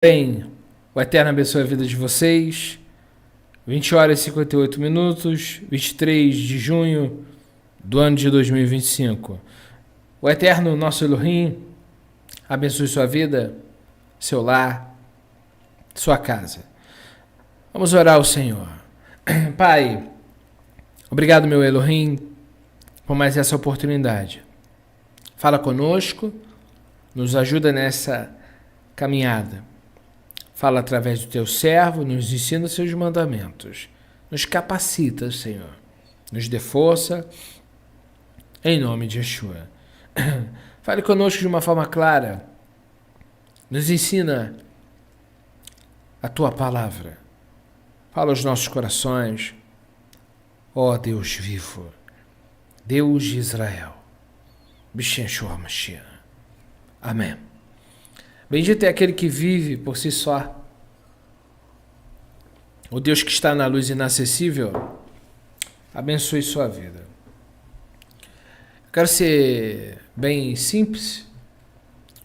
Bem, o Eterno abençoe a vida de vocês. 20 horas e 58 minutos, 23 de junho do ano de 2025. O Eterno, nosso Elohim, abençoe sua vida, seu lar, sua casa. Vamos orar ao Senhor. Pai, obrigado, meu Elohim, por mais essa oportunidade. Fala conosco, nos ajuda nessa caminhada. Fala através do teu servo, nos ensina os seus mandamentos. Nos capacita, Senhor. Nos dê força, em nome de Yeshua. Fale conosco de uma forma clara. Nos ensina a tua palavra. Fala aos nossos corações. Ó Deus vivo, Deus de Israel. B'Yeshua Mashiach. Amém. Bendito é aquele que vive por si só. O Deus que está na luz inacessível, abençoe sua vida. Eu quero ser bem simples,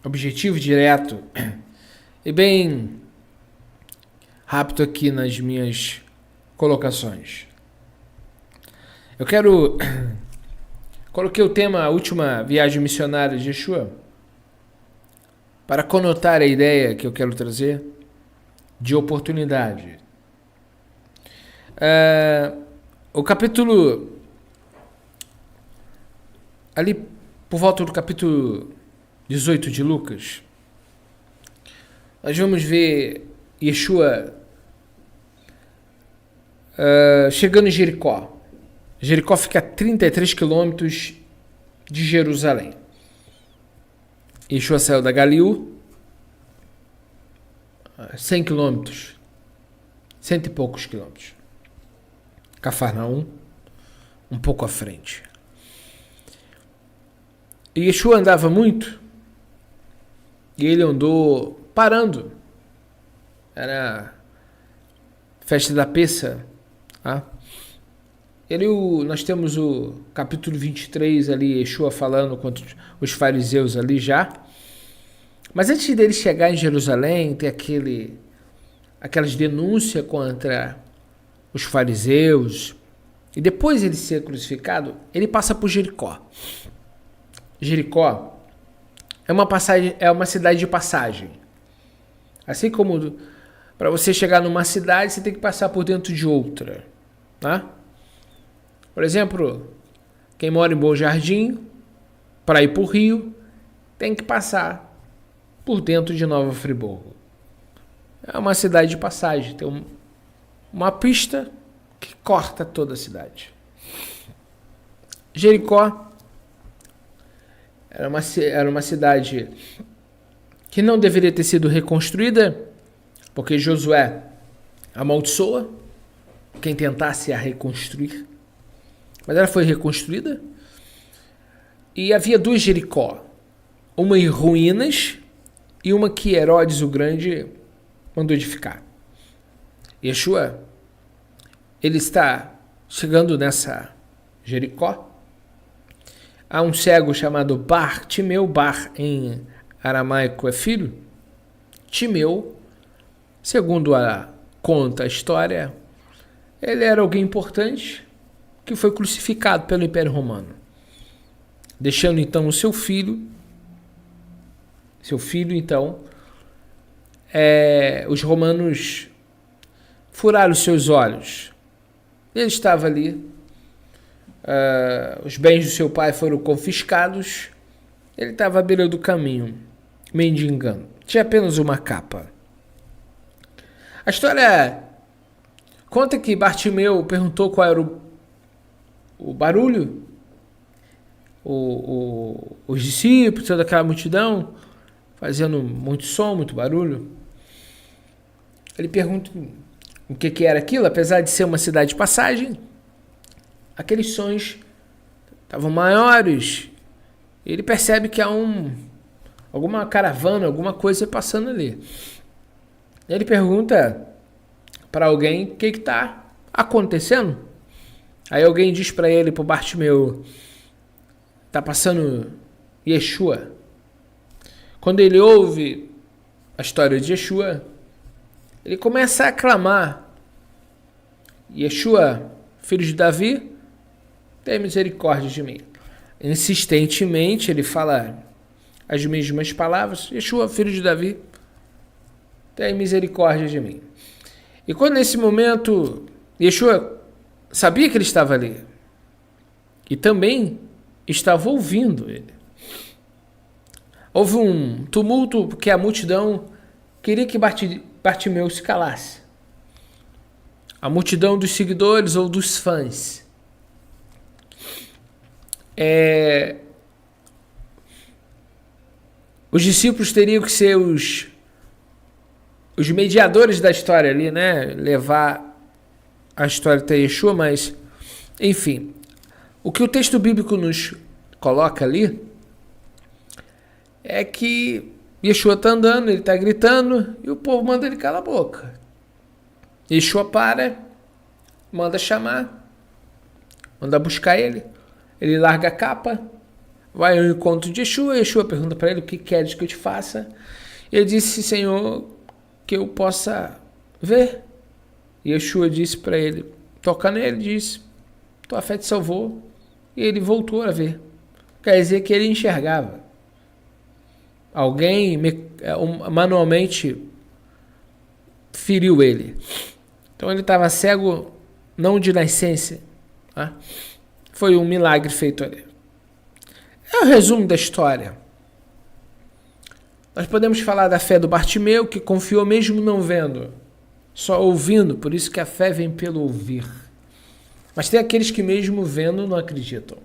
objetivo, direto e bem rápido aqui nas minhas colocações. Coloquei o tema a última viagem missionária de Yeshua, para conotar a ideia que eu quero trazer de oportunidade. O capítulo, ali por volta do capítulo 18 de Lucas, nós vamos ver Yeshua chegando em Jericó. Jericó fica a 33 quilômetros de Jerusalém. Yeshua saiu da Galiú, 100 quilômetros, cento e poucos quilômetros. Cafarnaum, um pouco à frente. E Yeshua andava muito, e ele andou parando. Era festa da Pessa. Tá? Nós temos o capítulo 23 ali, Yeshua falando contra os fariseus ali já. Mas antes dele chegar em Jerusalém, tem aquelas denúncias contra os fariseus. E depois ele ser crucificado, ele passa por Jericó. Jericó é uma cidade de passagem. Assim como para você chegar numa cidade, você tem que passar por dentro de outra. Tá? Por exemplo, quem mora em Bom Jardim, para ir para o Rio, tem que passar por dentro de Nova Friburgo. É uma cidade de passagem, tem uma pista que corta toda a cidade. Jericó era uma cidade que não deveria ter sido reconstruída, porque Josué amaldiçoa quem tentasse a reconstruir. Mas ela foi reconstruída. E havia duas Jericó. Uma em ruínas e uma que Herodes o Grande mandou edificar. Yeshua, ele está chegando nessa Jericó. Há um cego chamado Bar Timeu. Bar em aramaico é filho. Timeu, segundo conta a história, ele era alguém importante que foi crucificado pelo Império Romano, deixando então o seu filho. Então, os romanos furaram os seus olhos. Ele estava ali, os bens do seu pai foram confiscados, ele estava à beira do caminho, mendigando. Tinha apenas uma capa. A história conta que Bartimeu perguntou qual era o barulho, os discípulos, toda aquela multidão, fazendo muito som, muito barulho. Ele pergunta o que era aquilo, apesar de ser uma cidade de passagem, aqueles sons estavam maiores. Ele percebe que há alguma caravana, alguma coisa passando ali. Ele pergunta para alguém o que está acontecendo. Aí alguém diz para ele, para o Bartimeu, está passando Yeshua. Quando ele ouve a história de Yeshua, ele começa a clamar: Yeshua, filho de Davi, tem misericórdia de mim. Insistentemente ele fala as mesmas palavras: Yeshua, filho de Davi, tem misericórdia de mim. E quando nesse momento Yeshua sabia que ele estava ali e também estava ouvindo ele, houve um tumulto porque a multidão queria que Bartimeu se calasse. A multidão dos seguidores ou dos fãs. Os discípulos teriam que ser os mediadores da história ali, né? Levar a história até Yeshua, mas, enfim. O que o texto bíblico nos coloca ali é que Yeshua está andando, ele está gritando e o povo manda ele calar a boca. Yeshua para, manda chamar, manda buscar ele. Ele larga a capa, vai ao encontro de Yeshua. Yeshua pergunta para ele: o que queres que eu te faça? Ele disse: Senhor, que eu possa ver. E Yeshua disse para ele, toca nele, disse: tua fé te salvou. E ele voltou a ver. Quer dizer que ele enxergava. Alguém manualmente feriu ele. Então ele estava cego, não de nascença. Tá? Foi um milagre feito ali. É o resumo da história. Nós podemos falar da fé do Bartimeu, que confiou mesmo não vendo, só ouvindo, por isso que a fé vem pelo ouvir. Mas tem aqueles que mesmo vendo não acreditam.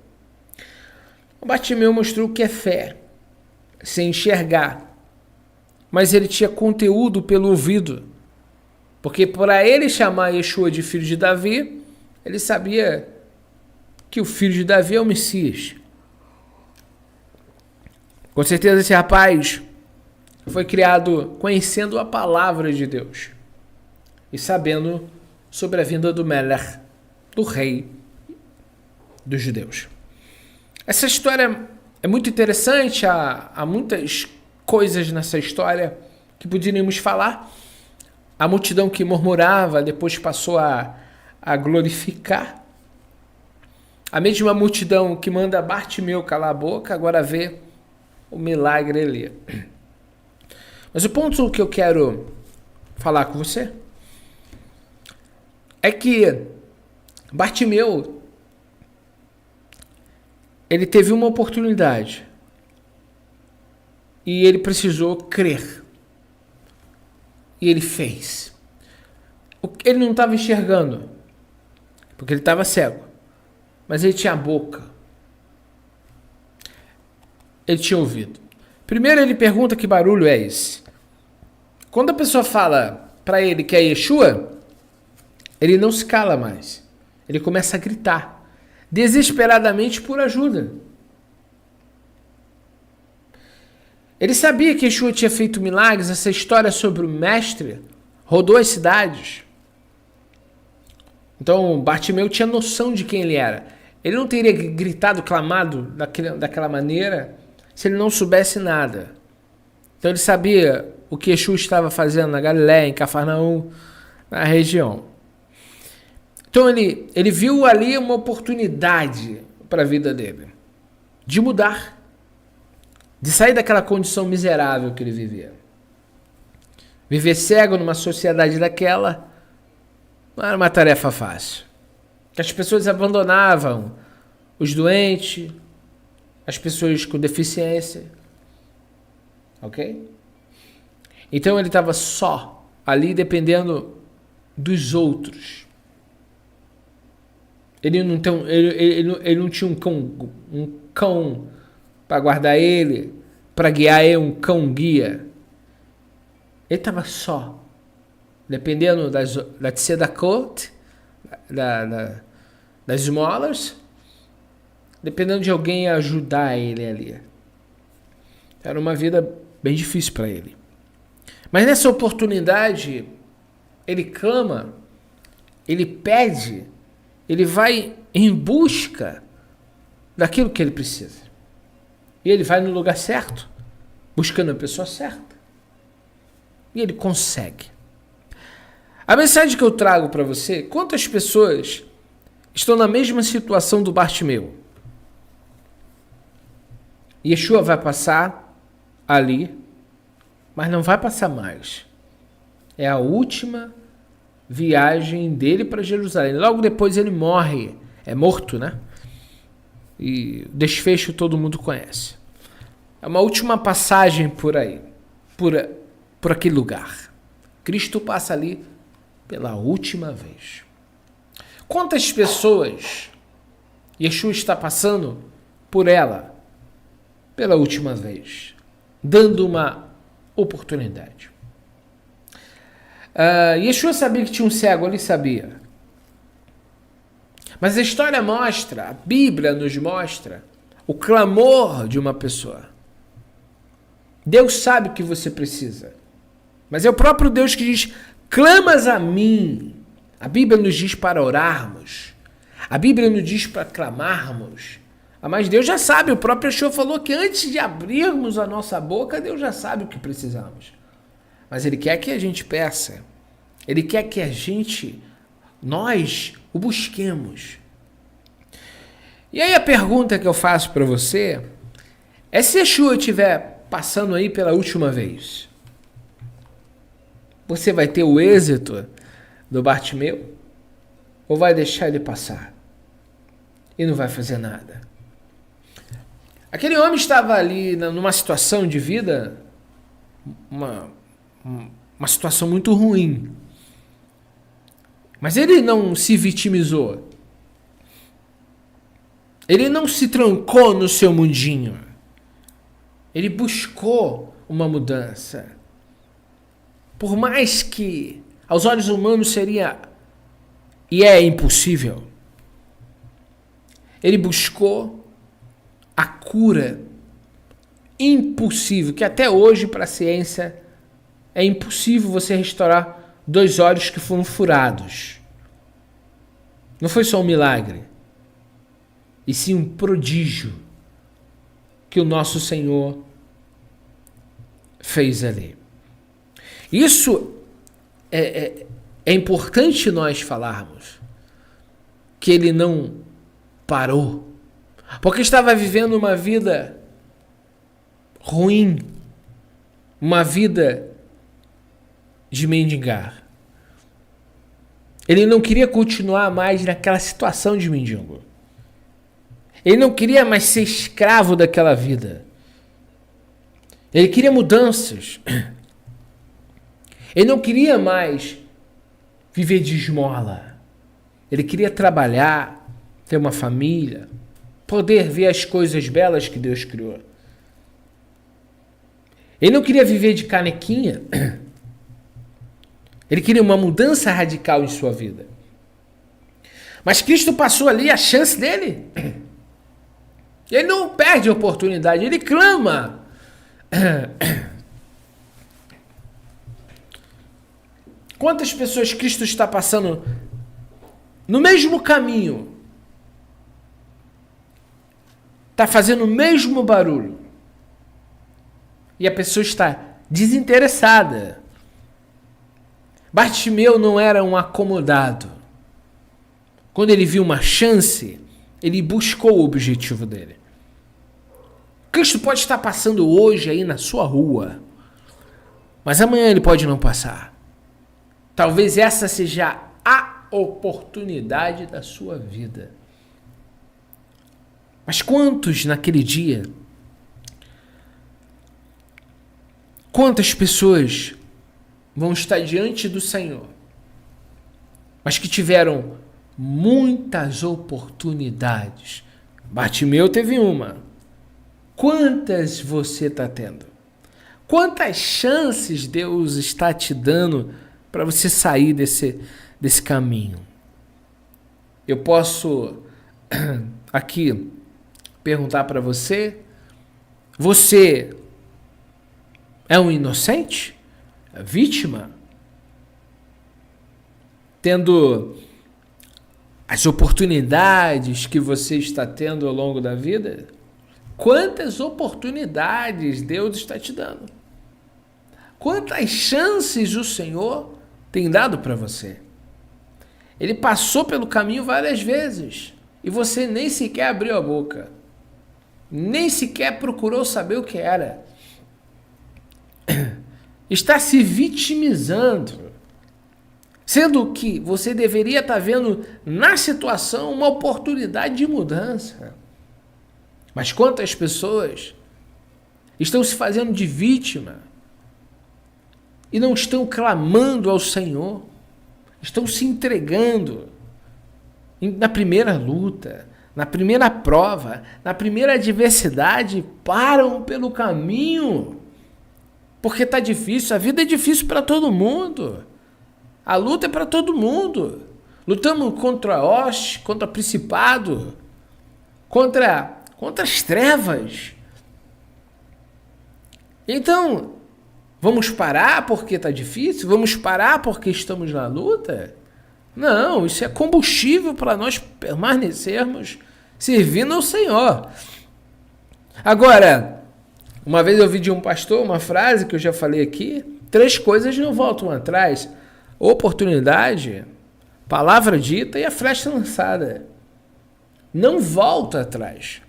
O Bartimeu mostrou que é fé, sem enxergar, mas ele tinha conteúdo pelo ouvido, porque para ele chamar Yeshua de filho de Davi, ele sabia que o filho de Davi é o Messias. Com certeza esse rapaz foi criado conhecendo a palavra de Deus e sabendo sobre a vinda do Melech, do rei dos judeus. Essa história é muito interessante, há muitas coisas nessa história que poderíamos falar. A multidão que murmurava depois passou a glorificar. A mesma multidão que manda Bartimeu calar a boca, agora vê o milagre ali. Mas o ponto que eu quero falar com você é que Bartimeu, ele teve uma oportunidade e ele precisou crer. E ele fez. Ele não estava enxergando, porque ele estava cego. Mas ele tinha a boca. Ele tinha ouvido. Primeiro ele pergunta que barulho é esse. Quando a pessoa fala para ele que é Yeshua, ele não se cala mais. Ele começa a gritar, desesperadamente por ajuda. Ele sabia que Yeshua tinha feito milagres. Essa história sobre o mestre rodou as cidades. Então Bartimeu tinha noção de quem ele era. Ele não teria gritado, clamado daquela maneira se ele não soubesse nada. Então ele sabia o que Yeshua estava fazendo na Galiléia, em Cafarnaum, na região. Então ele viu ali uma oportunidade para a vida dele, de mudar, de sair daquela condição miserável que ele vivia. Viver cego numa sociedade daquela não era uma tarefa fácil. As pessoas abandonavam os doentes, as pessoas com deficiência. Ok? Então ele estava só, ali dependendo dos outros. Ele não tinha um cão para guardar ele, para guiar ele, um cão guia. Ele estava só, dependendo da tzedakot, das esmolas, dependendo de alguém ajudar ele ali. Era uma vida bem difícil para ele. Mas nessa oportunidade, ele clama, ele pede, ele vai em busca daquilo que ele precisa. E ele vai no lugar certo, buscando a pessoa certa. E ele consegue. A mensagem que eu trago para você, quantas pessoas estão na mesma situação do Bartimeu? Yeshua vai passar ali, mas não vai passar mais. É a última viagem dele para Jerusalém. Logo depois ele morre. É morto, né? E o desfecho todo mundo conhece. É uma última passagem por aí. Por aquele lugar. Cristo passa ali pela última vez. Quantas pessoas Yeshua está passando por ela pela última vez? Dando uma oportunidade. Yeshua sabia que tinha um cego ali, sabia. Mas a história mostra, a Bíblia nos mostra o clamor de uma pessoa. Deus sabe o que você precisa. Mas é o próprio Deus que diz, clamas a mim. A Bíblia nos diz para orarmos. A Bíblia nos diz para clamarmos. Mas Deus já sabe, o próprio Yeshua falou que antes de abrirmos a nossa boca, Deus já sabe o que precisamos. Mas Ele quer que a gente peça. Ele quer que nós o busquemos. E aí a pergunta que eu faço para você é se Yeshua estiver passando aí pela última vez. Você vai ter o êxito do Bartimeu? Ou vai deixar ele passar? E não vai fazer nada? Aquele homem estava ali numa situação de vida, uma situação muito ruim. Mas ele não se vitimizou. Ele não se trancou no seu mundinho. Ele buscou uma mudança. Por mais que aos olhos humanos seria e é impossível, ele buscou a cura impossível, que até hoje para a ciência é impossível você restaurar 2 olhos que foram furados. Não foi só um milagre, e sim um prodígio que o nosso Senhor fez ali. Isso é importante nós falarmos, que ele não parou, porque estava vivendo uma vida ruim, uma vida de mendigar. Ele não queria continuar mais naquela situação de mendigo. Ele não queria mais ser escravo daquela vida. Ele queria mudanças. Ele não queria mais viver de esmola. Ele queria trabalhar, ter uma família, poder ver as coisas belas que Deus criou. Ele não queria viver de canequinha. Ele queria uma mudança radical em sua vida. Mas Cristo passou ali a chance dele. Ele não perde a oportunidade, ele clama. Quantas pessoas Cristo está passando no mesmo caminho? Está fazendo o mesmo barulho. E a pessoa está desinteressada. Bartimeu não era um acomodado. Quando ele viu uma chance, ele buscou o objetivo dele. Cristo pode estar passando hoje aí na sua rua, mas amanhã ele pode não passar. Talvez essa seja a oportunidade da sua vida. Mas quantos naquele dia, quantas pessoas vão estar diante do Senhor, mas que tiveram muitas oportunidades? Bartimeu teve uma. Quantas você está tendo? Quantas chances Deus está te dando para você sair desse caminho? Eu posso aqui perguntar para você: você é um inocente? Vítima? Tendo as oportunidades que você está tendo ao longo da vida? Quantas oportunidades Deus está te dando? Quantas chances o Senhor tem dado para você? Ele passou pelo caminho várias vezes e você nem sequer abriu a boca. Nem sequer procurou saber o que era. Está se vitimizando, sendo que você deveria estar vendo na situação uma oportunidade de mudança. Mas quantas pessoas estão se fazendo de vítima e não estão clamando ao Senhor, estão se entregando na primeira luta, na primeira prova, na primeira adversidade, param pelo caminho, porque está difícil, a vida é difícil para todo mundo, a luta é para todo mundo, lutamos contra a hoste, contra o principado, contra as trevas. Então, vamos parar porque está difícil? Vamos parar porque estamos na luta? Não, isso é combustível para nós permanecermos servindo ao Senhor. Agora, uma vez eu ouvi de um pastor uma frase que eu já falei aqui: 3 coisas não voltam atrás: oportunidade, palavra dita e a flecha lançada. Não volta atrás.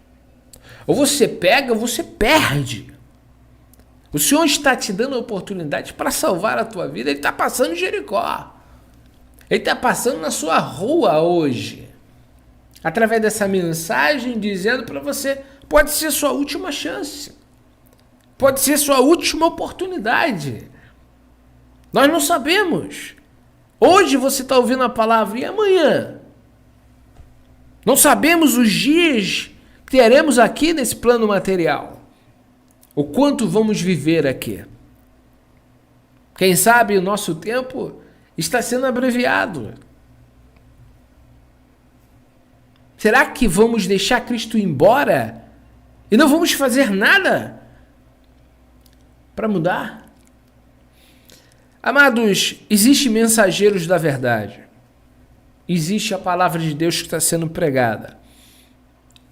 Ou você pega ou você perde. O Senhor está te dando a oportunidade para salvar a tua vida. Ele está passando em Jericó. Ele está passando na sua rua hoje. Através dessa mensagem dizendo para você, pode ser sua última chance. Pode ser sua última oportunidade. Nós não sabemos. Hoje você está ouvindo a palavra e amanhã? Não sabemos os dias que teremos aqui nesse plano material. O quanto vamos viver aqui. Quem sabe o nosso tempo está sendo abreviado. Será que vamos deixar Cristo ir embora e não vamos fazer nada para mudar? Amados, existem mensageiros da verdade. Existe a palavra de Deus que está sendo pregada.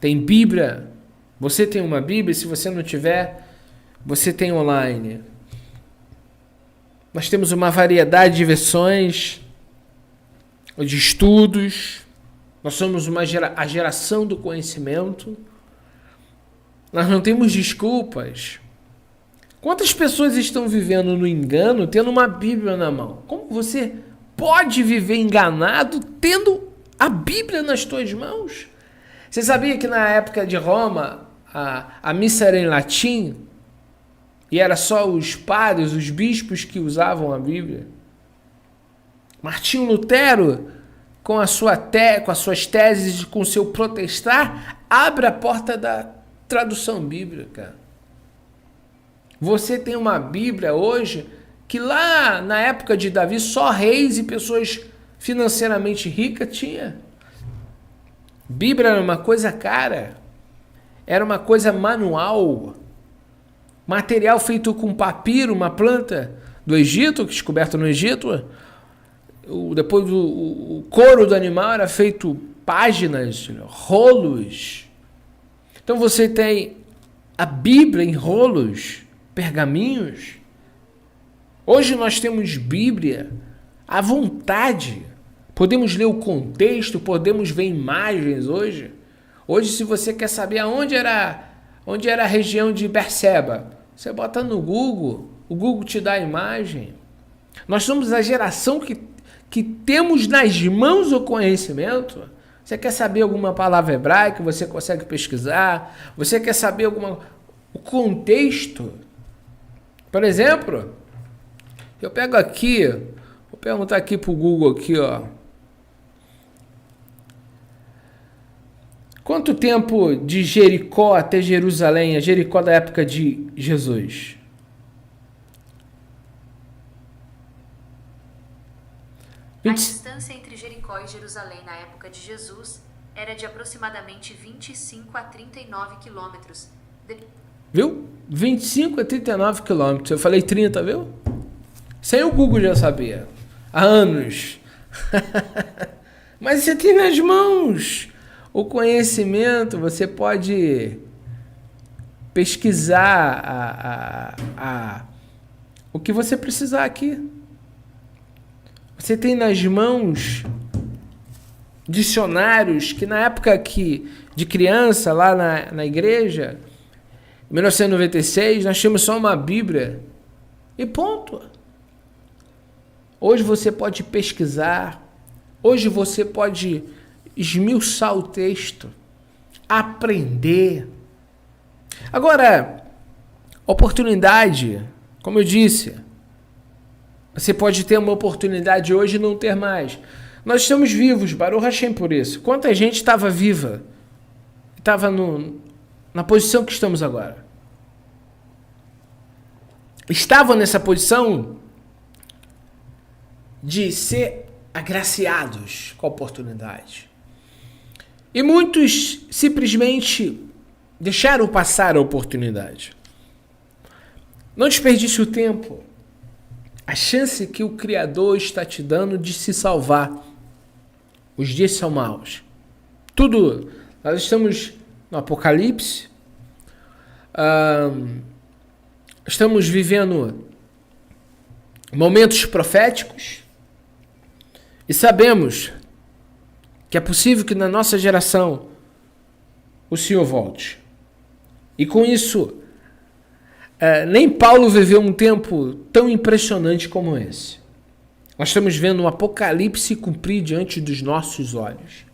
Tem Bíblia. Você tem uma Bíblia? Se você não tiver, você tem online. Nós temos uma variedade de versões, de estudos. Nós somos a geração do conhecimento. Nós não temos desculpas. Quantas pessoas estão vivendo no engano tendo uma Bíblia na mão? Como você pode viver enganado tendo a Bíblia nas tuas mãos? Você sabia que na época de Roma a missa era em latim? E era só os padres, os bispos que usavam a Bíblia? Martinho Lutero, com as suas teses, com o seu protestar, abre a porta da tradução bíblica. Você tem uma Bíblia hoje que lá na época de Davi só reis e pessoas financeiramente ricas tinham. Bíblia era uma coisa cara, era uma coisa manual, material feito com papiro, uma planta do Egito, descoberta no Egito. Depois o couro do animal era feito páginas, rolos. Então você tem a Bíblia em rolos, pergaminhos. Hoje nós temos Bíblia à vontade. Podemos ler o contexto, podemos ver imagens hoje. Hoje, se você quer saber onde era a região de Berseba, você bota no Google, o Google te dá a imagem. Nós somos a geração que temos nas mãos o conhecimento. Você quer saber alguma palavra hebraica, você consegue pesquisar. Você quer saber o contexto. Por exemplo, eu pego aqui, vou perguntar aqui para o Google aqui, ó. Quanto tempo de Jericó até Jerusalém? A Jericó da época de Jesus. A distância entre Jericó e Jerusalém na época de Jesus era de aproximadamente 25 a 39 quilômetros. Viu? 25 a 39 quilômetros. Eu falei 30, viu? Sem o Google já sabia. Há anos. Mas você tem nas mãos o conhecimento. Você pode pesquisar o que você precisar aqui. Você tem nas mãos dicionários que na época de criança, lá na igreja, em 1996, nós tínhamos só uma Bíblia e ponto. Hoje você pode pesquisar, hoje você pode esmiuçar o texto, aprender. Agora, oportunidade, como eu disse, você pode ter uma oportunidade hoje e não ter mais. Nós estamos vivos, Baruch Hashem por isso. Quanta gente estava viva, estava na posição que estamos agora. Estavam nessa posição de ser agraciados com a oportunidade. E muitos simplesmente deixaram passar a oportunidade. Não desperdice o tempo, a chance que o Criador está te dando de se salvar. Os dias são maus. Tudo, nós estamos no Apocalipse, estamos vivendo momentos proféticos e sabemos que é possível que na nossa geração o Senhor volte. E com isso, nem Paulo viveu um tempo tão impressionante como esse. Nós estamos vendo um apocalipse cumprir diante dos nossos olhos.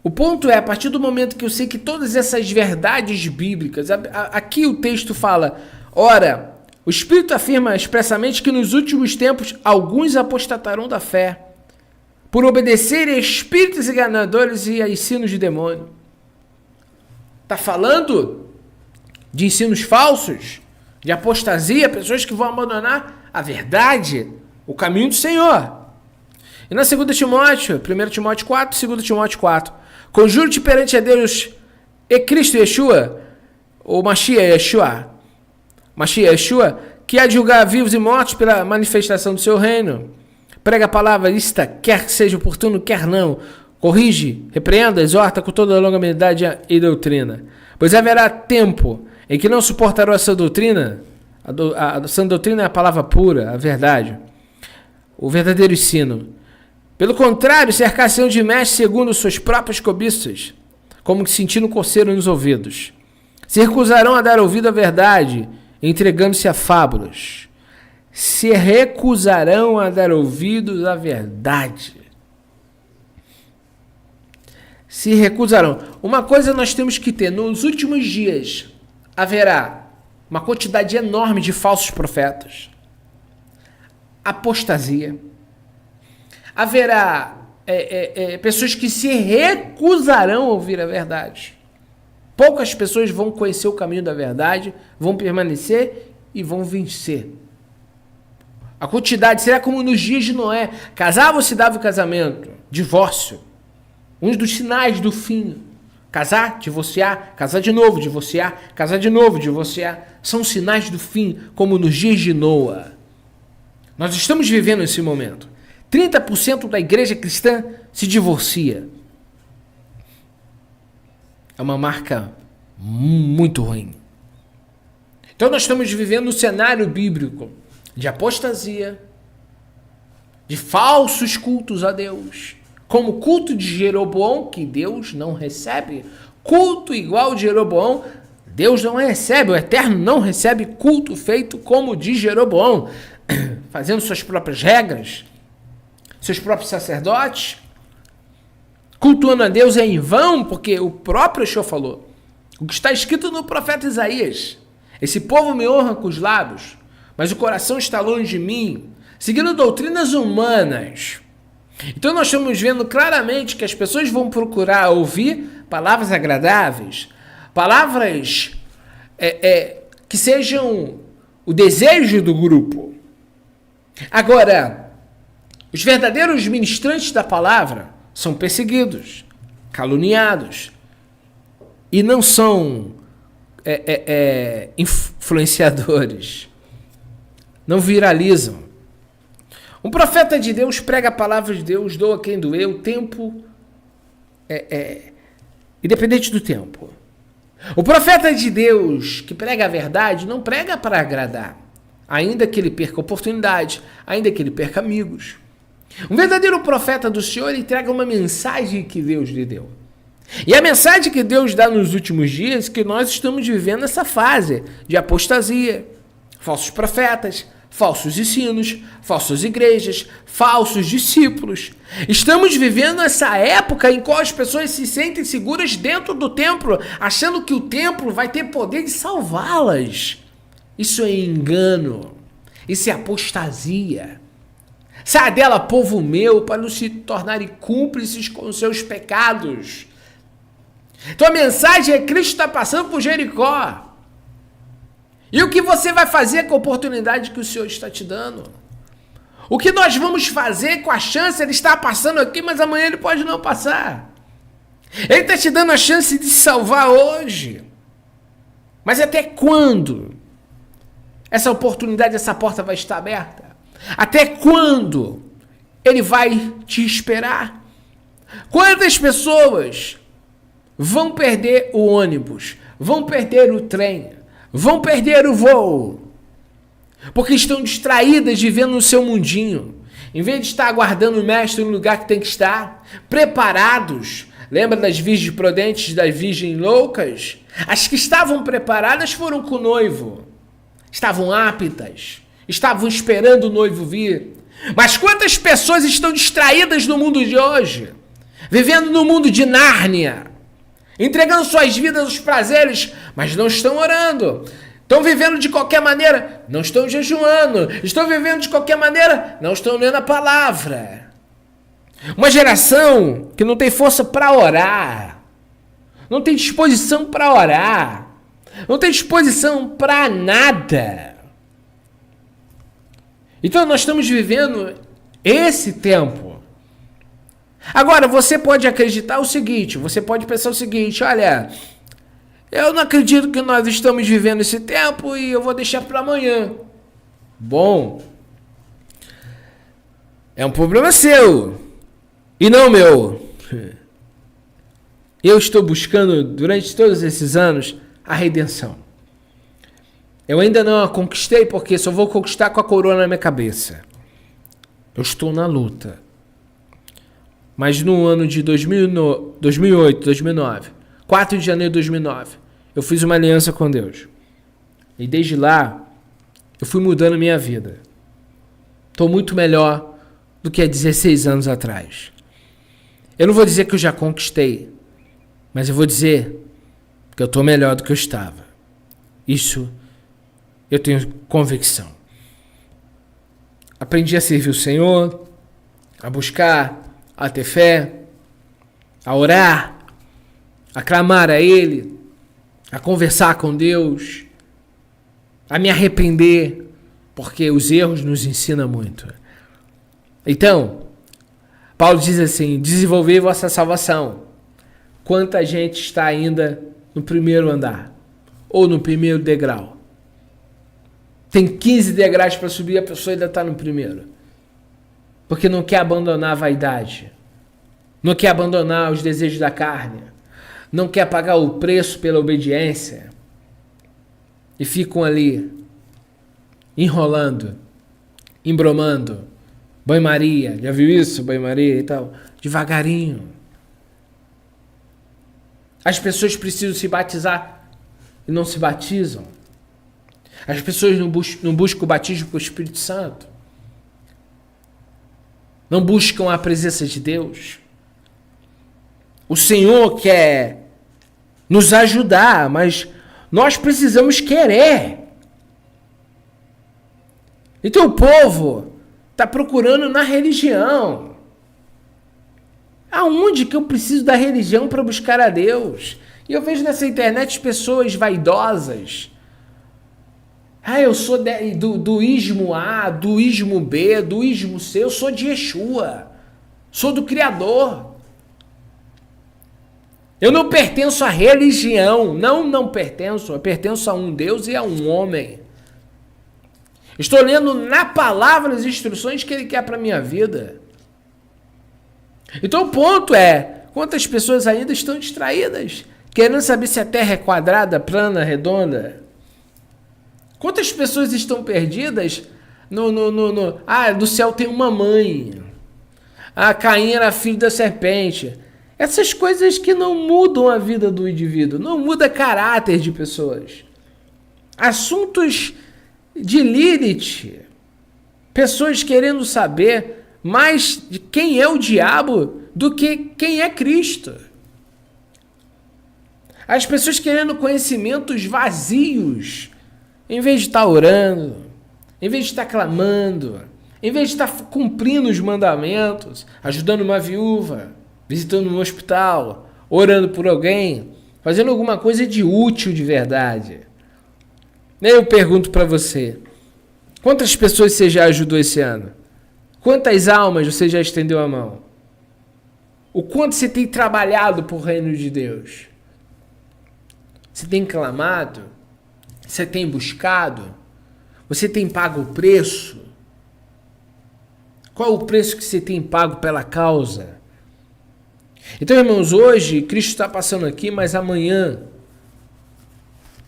O ponto é, a partir do momento que eu sei que todas essas verdades bíblicas, aqui o texto fala, ora, o Espírito afirma expressamente que nos últimos tempos alguns apostatarão da fé, por obedecerem a espíritos enganadores e a ensinos de demônio. Está falando de ensinos falsos, de apostasia, pessoas que vão abandonar a verdade, o caminho do Senhor. E na 2 Timóteo, 1 Timóteo 4, 2 Timóteo 4, conjuro-te perante a Deus e Cristo Yeshua, ou Mashiach Yeshua, que há de julgar vivos e mortos pela manifestação do seu reino. Prega a palavra lista, quer que seja oportuno, quer não. Corrige, repreenda, exorta com toda a longanimidade e doutrina. Pois haverá tempo em que não suportarão a sã doutrina. A sã doutrina é a palavra pura, a verdade, o verdadeiro ensino. Pelo contrário, cercar-se-ão de mestres segundo suas próprias cobiças, como que sentindo coceiro nos ouvidos. Se recusarão a dar ouvido à verdade, entregando-se a fábulas. Se recusarão a dar ouvidos à verdade. Se recusarão. Uma coisa nós temos que ter, nos últimos dias haverá uma quantidade enorme de falsos profetas, apostasia, haverá pessoas que se recusarão a ouvir a verdade. Poucas pessoas vão conhecer o caminho da verdade, vão permanecer e vão vencer. A quantidade será como nos dias de Noé. Casava ou se dava o casamento? Divórcio. Um dos sinais do fim. Casar, divorciar, casar de novo, divorciar, casar de novo, divorciar. São sinais do fim, como nos dias de Noé. Nós estamos vivendo esse momento. 30% da igreja cristã se divorcia. É uma marca muito ruim. Então nós estamos vivendo um cenário bíblico de apostasia, de falsos cultos a Deus, como o culto de Jeroboão, que Deus não recebe. Culto igual de Jeroboão, Deus não recebe, o Eterno não recebe culto feito como de Jeroboão, fazendo suas próprias regras, seus próprios sacerdotes, cultuando a Deus em vão, porque o próprio Yeshua falou, o que está escrito no profeta Isaías, esse povo me honra com os lábios, mas o coração está longe de mim, seguindo doutrinas humanas. Então nós estamos vendo claramente que as pessoas vão procurar ouvir palavras agradáveis, palavras que sejam o desejo do grupo. Agora, os verdadeiros ministrantes da palavra são perseguidos, caluniados, e não são influenciadores, não viralizam. Um profeta de Deus prega a palavra de Deus, doa quem doer, o tempo independente do tempo. O profeta de Deus que prega a verdade não prega para agradar. ainda que ele perca oportunidade, ainda que ele perca amigos. Um verdadeiro profeta do Senhor entrega uma mensagem que Deus lhe deu. E a mensagem que Deus dá nos últimos dias é que nós estamos vivendo essa fase de apostasia, falsos profetas, falsos ensinos, falsas igrejas, falsos discípulos. Estamos vivendo essa época em qual as pessoas se sentem seguras dentro do templo, achando que o templo vai ter poder de salvá-las. Isso é engano, isso é apostasia. Sai dela, povo meu, para não se tornarem cúmplices com os seus pecados. Então a mensagem é: Cristo está passando por Jericó. E o que você vai fazer com a oportunidade que o Senhor está te dando? O que nós vamos fazer com a chance? Ele está passando aqui, mas amanhã ele pode não passar. Ele está te dando a chance de se salvar hoje. Mas até quando essa oportunidade, essa porta vai estar aberta? Até quando ele vai te esperar? Quantas pessoas vão perder o ônibus, vão perder o trem, vão perder o voo, porque estão distraídas vivendo no seu mundinho, em vez de estar aguardando o mestre no lugar que tem que estar, preparados? Lembra das virgens prudentes, das virgens loucas? As que estavam preparadas foram com o noivo, estavam aptas, estavam esperando o noivo vir. Mas quantas pessoas estão distraídas no mundo de hoje, vivendo no mundo de Nárnia, entregando suas vidas aos prazeres, mas não estão orando. Estão vivendo de qualquer maneira, não estão jejuando. Estão vivendo de qualquer maneira, não estão lendo a palavra. Uma geração que não tem força para orar, não tem disposição para orar, não tem disposição para nada. Então nós estamos vivendo esse tempo. Agora, você pode acreditar o seguinte, você pode pensar o seguinte: olha, eu não acredito que nós estamos vivendo esse tempo e eu vou deixar para amanhã. Bom, é um problema seu e não meu. Eu estou buscando, durante todos esses anos, a redenção. Eu ainda não a conquistei, porque só vou conquistar com a coroa na minha cabeça. Eu estou na luta. Mas no ano de 2008, 2009, 4 de janeiro de 2009, eu fiz uma aliança com Deus. E desde lá, eu fui mudando minha vida. Estou muito melhor do que há 16 anos atrás. Eu não vou dizer que eu já conquistei, mas eu vou dizer que eu estou melhor do que eu estava. Isso eu tenho convicção. Aprendi a servir o Senhor, a buscar, a ter fé, a orar, a clamar a Ele, a conversar com Deus, a me arrepender, porque os erros nos ensinam muito. Então, Paulo diz assim: desenvolvei vossa salvação. Quanta gente está ainda no primeiro andar, ou no primeiro degrau? Tem 15 degraus para subir, a pessoa ainda está no primeiro. Porque não quer abandonar a vaidade, não quer abandonar os desejos da carne, não quer pagar o preço pela obediência, e ficam ali enrolando, embromando, banho-maria, já viu isso? Banho-maria e tal, devagarinho. As pessoas precisam se batizar e não se batizam. As pessoas não buscam o batismo com o Espírito Santo. Não buscam a presença de Deus. O Senhor quer nos ajudar, mas nós precisamos querer. Então o povo está procurando na religião. Aonde que eu preciso da religião para buscar a Deus? E eu vejo nessa internet pessoas vaidosas. Eu sou do ismo A, do ismo B, do ismo C, eu sou de Yeshua, sou do Criador. Eu não pertenço à religião, não pertenço, eu pertenço a um Deus e a um homem. Estou lendo na palavra as instruções que Ele quer para a minha vida. Então o ponto é, quantas pessoas ainda estão distraídas, querendo saber se a Terra é quadrada, plana, redonda? Quantas pessoas estão perdidas no céu tem uma mãe. Caim era filho da serpente. Essas coisas que não mudam a vida do indivíduo, não muda caráter de pessoas. Assuntos de Lilith, pessoas querendo saber mais de quem é o diabo do que quem é Cristo. As pessoas querendo conhecimentos vazios, em vez de estar orando, em vez de estar clamando, em vez de estar cumprindo os mandamentos, ajudando uma viúva, visitando um hospital, orando por alguém, fazendo alguma coisa de útil de verdade. Eu pergunto para você, quantas pessoas você já ajudou esse ano? Quantas almas você já estendeu a mão? O quanto você tem trabalhado por reino de Deus? Você tem clamado? Você tem buscado? Você tem pago o preço? Qual é o preço que você tem pago pela causa? Então, irmãos, hoje Cristo está passando aqui, mas amanhã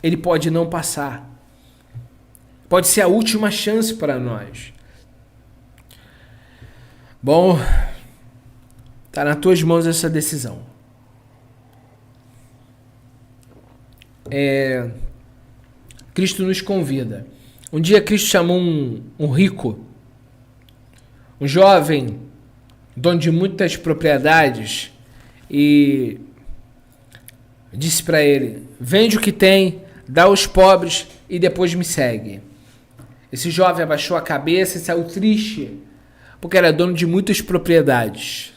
Ele pode não passar. Pode ser a última chance para nós. Bom, está nas tuas mãos essa decisão. Cristo nos convida. Um dia Cristo chamou um rico, um jovem, dono de muitas propriedades, e disse para ele: vende o que tem, dá aos pobres e depois me segue. Esse jovem abaixou a cabeça e saiu triste, porque era dono de muitas propriedades.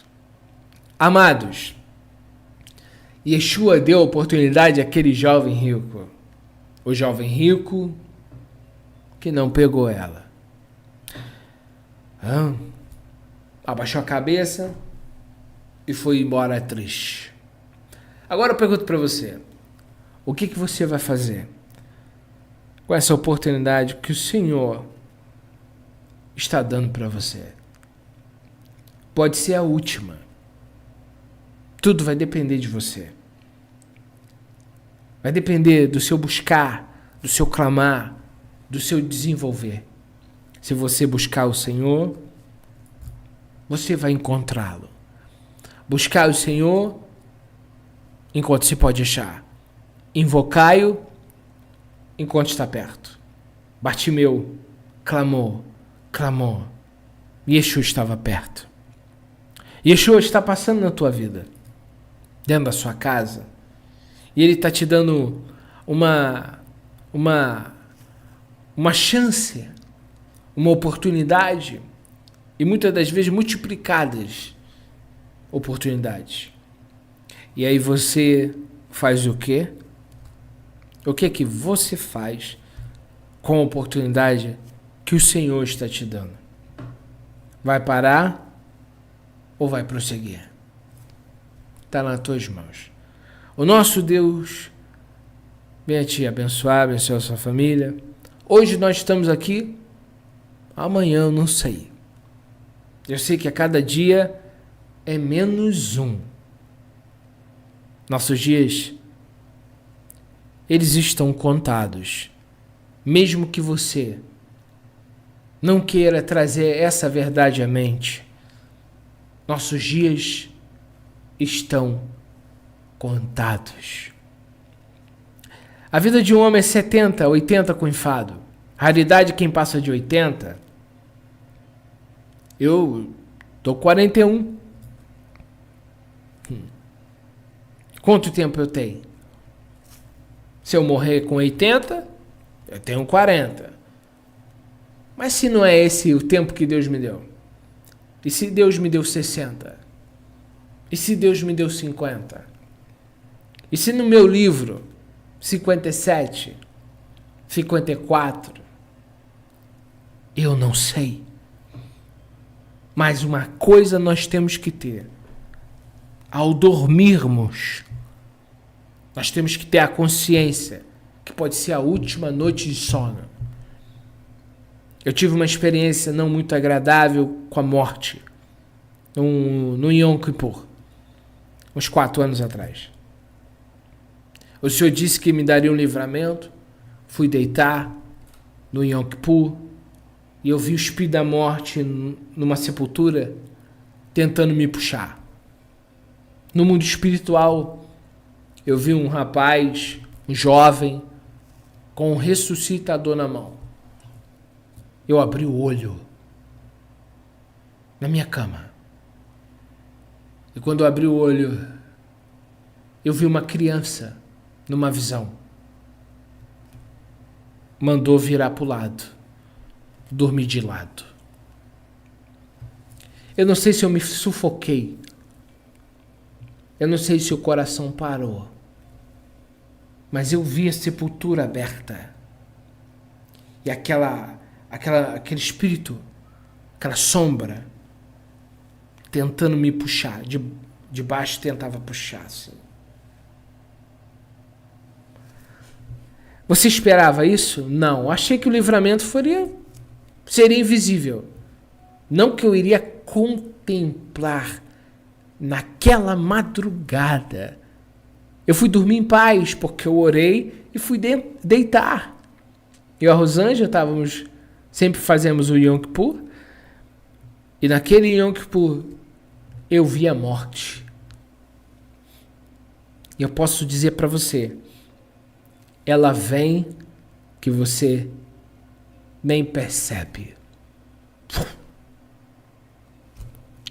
Amados, Yeshua deu a oportunidade àquele jovem rico. O jovem rico que não pegou ela. Abaixou a cabeça e foi embora triste. Agora eu pergunto para você, o que você vai fazer com essa oportunidade que o Senhor está dando para você? Pode ser a última. Tudo vai depender de você. Vai depender do seu buscar, do seu clamar, do seu desenvolver. Se você buscar o Senhor, você vai encontrá-lo. Buscar o Senhor enquanto se pode achar. Invocai-o enquanto está perto. Bartimeu clamou. Yeshua estava perto. Yeshua está passando na tua vida, dentro da sua casa, e Ele está te dando uma chance, uma oportunidade, e muitas das vezes multiplicadas oportunidades. E aí você faz o quê? O que é que você faz com a oportunidade que o Senhor está te dando? Vai parar ou vai prosseguir? Está nas tuas mãos. O nosso Deus venha te abençoar, abençoar a sua família. Hoje nós estamos aqui, amanhã eu não sei. Eu sei que a cada dia é menos um. Nossos dias, eles estão contados. Mesmo que você não queira trazer essa verdade à mente, nossos dias estão contados. A vida de um homem é 70, 80 com enfado. Raridade quem passa de 80. Eu tô 41. Quanto tempo eu tenho? Se eu morrer com 80, eu tenho 40. Mas se não é esse o tempo que Deus me deu? E se Deus me deu 60? E se Deus me deu 50? E se no meu livro 57, 54, eu não sei. Mas uma coisa nós temos que ter. Ao dormirmos, nós temos que ter a consciência que pode ser a última noite de sono. Eu tive uma experiência não muito agradável com a morte no Yom Kippur, uns 4 anos atrás. O Senhor disse que me daria um livramento, fui deitar, no Yom Kippur, e eu vi o espírito da morte numa sepultura tentando me puxar. No mundo espiritual, eu vi um rapaz, um jovem, com um ressuscitador na mão. Eu abri o olho na minha cama. E quando eu abri o olho, eu vi uma criança numa visão. Mandou virar para o lado. Dormi de lado. Eu não sei se eu me sufoquei. Eu não sei se o coração parou. Mas eu vi a sepultura aberta. E aquele espírito, aquela sombra, tentando me puxar. De baixo tentava puxar, assim. Você esperava isso? Não. Achei que o livramento seria invisível. Não que eu iria contemplar naquela madrugada. Eu fui dormir em paz, porque eu orei e fui deitar. Eu e a Rosângela sempre fazemos o Yom Kippur. E naquele Yom Kippur, eu vi a morte. E eu posso dizer para você, ela vem que você nem percebe.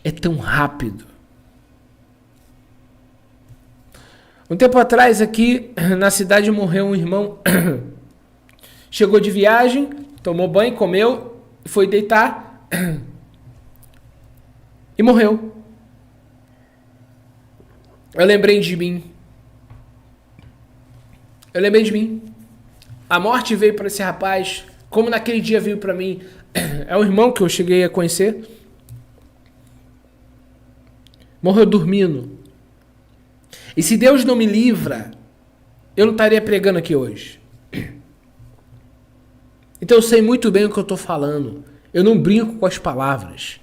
É tão rápido. Um tempo atrás aqui na cidade morreu um irmão. Chegou de viagem, tomou banho, comeu, foi deitar e morreu. Eu lembrei de mim. A morte veio para esse rapaz, como naquele dia veio para mim. É um irmão que eu cheguei a conhecer. Morreu dormindo. E se Deus não me livra, eu não estaria pregando aqui hoje. Então eu sei muito bem o que eu estou falando. Eu não brinco com as palavras.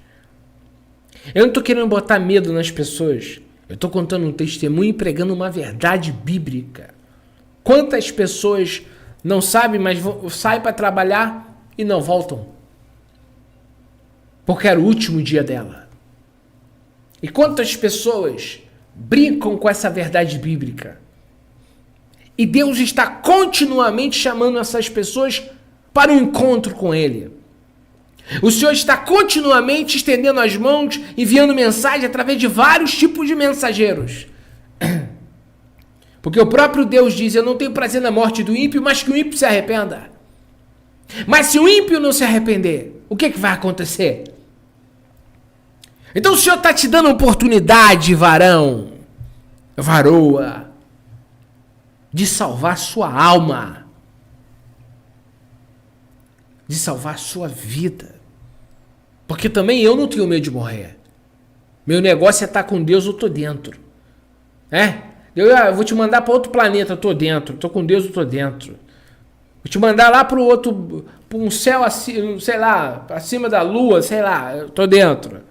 Eu não estou querendo botar medo nas pessoas. Eu estou contando um testemunho e pregando uma verdade bíblica. Quantas pessoas não sabem, mas saem para trabalhar e não voltam? Porque era o último dia dela. E quantas pessoas brincam com essa verdade bíblica? E Deus está continuamente chamando essas pessoas para um encontro com Ele. O Senhor está continuamente estendendo as mãos, enviando mensagem através de vários tipos de mensageiros. Porque o próprio Deus diz, eu não tenho prazer na morte do ímpio, mas que o ímpio se arrependa. Mas se o ímpio não se arrepender, o que vai acontecer? Então o Senhor está te dando a oportunidade, varão, varoa, de salvar sua alma, de salvar sua vida. Porque também eu não tenho medo de morrer. Meu negócio é estar com Deus, eu estou dentro. Eu vou te mandar para outro planeta, eu estou dentro. Estou com Deus, eu estou dentro. Vou te mandar lá para um céu, sei lá, acima da lua, sei lá, eu estou dentro.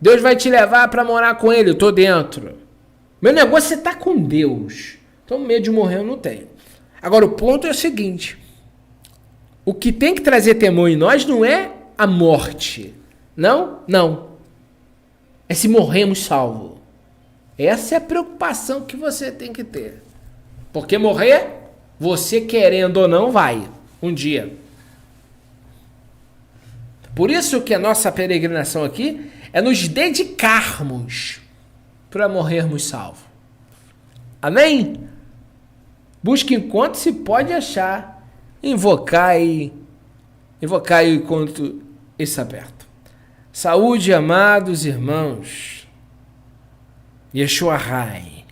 Deus vai te levar para morar com Ele, eu estou dentro. Meu negócio é estar com Deus. Então medo de morrer eu não tenho. Agora o ponto é o seguinte. O que tem que trazer temor em nós não é a morte. Não. É se morremos salvos. Essa é a preocupação que você tem que ter. Porque morrer, você querendo ou não, vai. Um dia. Por isso que a nossa peregrinação aqui é nos dedicarmos para morrermos salvos. Amém? Busque enquanto se pode achar. Invocai enquanto está aberto. Saúde, amados irmãos. Yeshua Rai.